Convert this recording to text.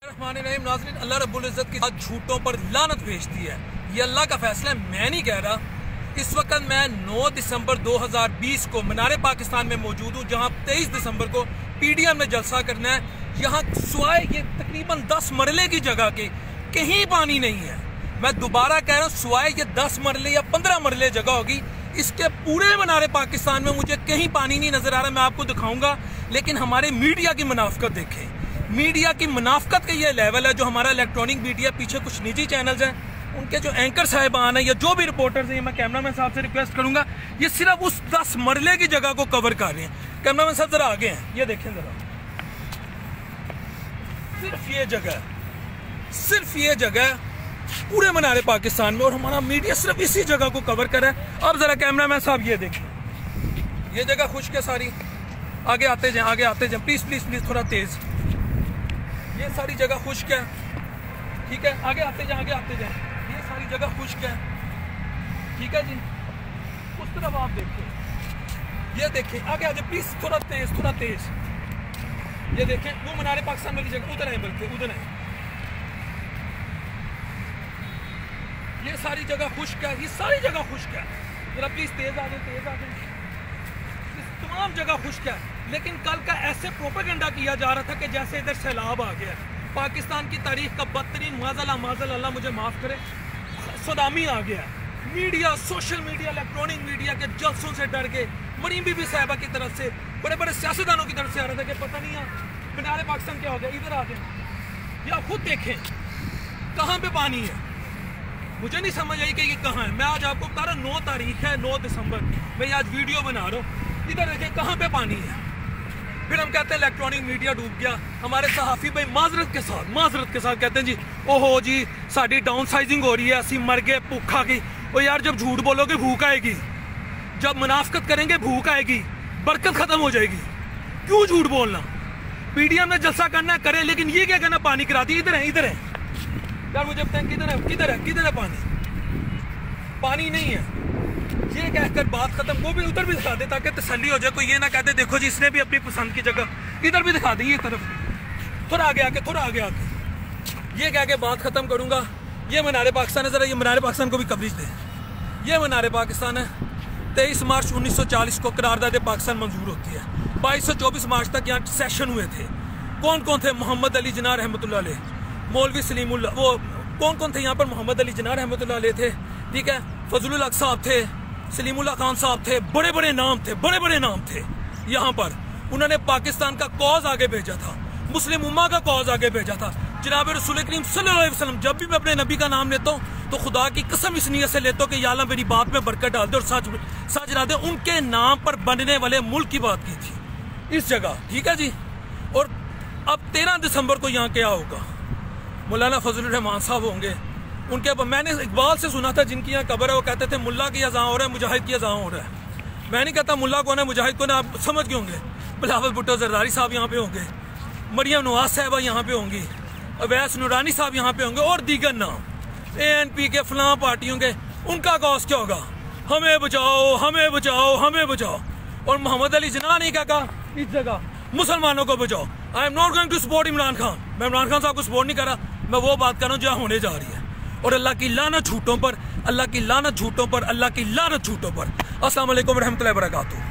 नाज़रीन, अल्लाह रब्बुल इज़्ज़त की झूठों पर लानत भेजती है। ये अल्लाह का फैसला है, मैं नहीं कह रहा। इस वक्त मैं 9 दिसंबर 2020 को मीनार पाकिस्तान में मौजूद हूँ, जहाँ 23 दिसंबर को PDM में जलसा करना है। यहाँ सिवाय ये तकरीबन 10 मरले की जगह के कहीं पानी नहीं है। मैं दोबारा कह रहा हूँ, सिवाय ये 10 मरले या 15 मरले जगह होगी, इसके पूरे मीनार पाकिस्तान में मुझे कहीं पानी नहीं नजर आ रहा। मैं आपको दिखाऊंगा, लेकिन हमारे मीडिया की मुनाफकत देखें। मीडिया की मुनाफकत का ये लेवल है। जो हमारा इलेक्ट्रॉनिक मीडिया, पीछे कुछ निजी चैनल्स हैं, उनके जो एंकर साहिबान हैं या जो भी रिपोर्टर्स हैं, मैं कैमरामैन साहब से रिक्वेस्ट करूंगा, ये सिर्फ उस 10 मरले की जगह को कवर कर रहे हैं। कैमरामैन साहब जरा आगे हैं, ये देखें जरा, सिर्फ ये जगह पूरे मीनार पाकिस्तान में, और हमारा मीडिया सिर्फ इसी जगह को कवर कर रहा है। अब जरा कैमरामैन साहब ये देखें, ये जगह खुश्क है सारी। आगे आते जाएं प्लीज प्लीज प्लीज, थोड़ा तेज। ये सारी जगह खुश्क है, ठीक है। आगे आते जाएं। ये सारी जगह खुश्क है, ठीक है जी। उस तरफ आप देखें, ये देखें, आगे प्लीज, थोड़ा तेज। ये देखें, वो मीनार पाकिस्तान वाली जगह, उधर है, बल्कि उधर है। ये सारी जगह खुश्क है, ये सारी जगह खुश्क है। जरा प्लीज तेज आ जाए। तमाम जगह खुश्क है। लेकिन कल का ऐसे प्रोपेगेंडा किया जा रहा था कि जैसे इधर सैलाब आ गया। पाकिस्तान की तारीख का बदतरीन माज़ल अल्लाह मुझे माफ करे, सुनामी आ गया। Media, social media, electronic media के जलसों से डर के, मरीम बीबी साहिबा की तरफ से, बड़े बड़े सियासतदानों की तरफ से आ रहा था कि पता नहीं मीनार पाकिस्तान क्या हो गया। इधर आ जाए, या खुद देखें कहाँ पे पानी है। मुझे नहीं समझ आई कि ये कहाँ है। मैं आज आपको बता रहा हूँ, 9 तारीख है, 9 दिसंबर, मैं आज वीडियो बना रहा हूँ। इधर देखें कहाँ पे पानी है। फिर हम कहते हैं इलेक्ट्रॉनिक मीडिया डूब गया। हमारे सहाफ़ी भाई माजरत के साथ कहते हैं जी, ओहो जी साड़ी डाउन साइजिंग हो रही है, असी मर गए भूखा की। ओ यार, जब झूठ बोलोगे भूख आएगी, जब मुनाफकत करेंगे भूख आएगी, बरकत खत्म हो जाएगी। क्यों झूठ बोलना? PDM में जलसा करना करे, लेकिन ये क्या कहना पानी करा दी। इधर है यार, मुझे बताएं किधर है पानी नहीं है। ये कहकर बात खत्म। वो भी उधर भी दिखा दे ताकि तसल्ली हो जाए। कोई ये ना कहते देखो जी इसने भी अपनी पसंद की जगह, इधर भी दिखा दी। ये तरफ थोड़ा आगे आके ये कह के बात खत्म करूंगा। ये मीनार पाकिस्तान है, जरा ये मीनार पाकिस्तान को भी कवरेज दे। ये मीनार पाकिस्तान है। 23 मार्च 1940 को करारदाद पाकिस्तान मंजूर होती है। 2224 मार्च तक यहाँ सेशन हुए थे। कौन कौन थे? मोहम्मद अली जिन्ना रहमतुल्लाह अलैह, मौलवी सलीमुल्लाह, वो कौन थे यहाँ पर? मोहम्मद अली जिन्ना रहमतुल्लाह अलैह थे, ठीक है। फजलुल हक साहब थे, सलीमुल्लाह खान साहब थे, बड़े बड़े नाम थे यहाँ पर। उन्होंने पाकिस्तान का कॉज आगे भेजा था, मुस्लिम उम्मा का कॉज आगे भेजा था। जनाब रसूल करीम सल्लल्लाहु अलैहि वसल्लम, जब भी मैं अपने नबी का नाम लेता हूँ तो खुदा की कसम इस नियत से लेता हूँ कि या अल्लाह मेरी बात में बरकत डाल दे और सच ला दे। उनके नाम पर बनने वाले मुल्क की बात की थी इस जगह, ठीक है जी। और अब 13 दिसंबर को यहाँ क्या होगा? मौलाना फजलुर रहमान साहब होंगे। उनके मैंने इकबाल से सुना था, जिनकी यहाँ कब्र है, वो कहते थे मुल्ला की अज़ां हो रहा है, मुजाहिद की अज़ां हो रहा है। मैं नहीं कहता मुल्ला कौन है, मुजाहिद कौन है, आप समझ गए होंगे। बिलावल भुट्टो जरदारी साहब यहाँ पे होंगे, मरियम नवाज साहबा यहाँ पे होंगी, अवैस नूरानी साहब यहाँ पे होंगे, और दीगर नाम ANP के फलां पार्टियों के। उनका कॉज क्या होगा? हमें बचाओ। और मोहम्मद अली जिन्ना ने क्या कहा? इस जगह मुसलमानों को बचाओ। I am not going to support Imran Khan. मैं इमरान खान साहब को सपोर्ट नहीं कर रहा, मैं वो बात कर रहा हूँ जो होने जा रही है। और अल्लाह की लानत झूठों पर, अल्लाह की लानत झूठों पर। अस्सलाम वालेकुम रहमतुल्लाहि व बरकातुहू।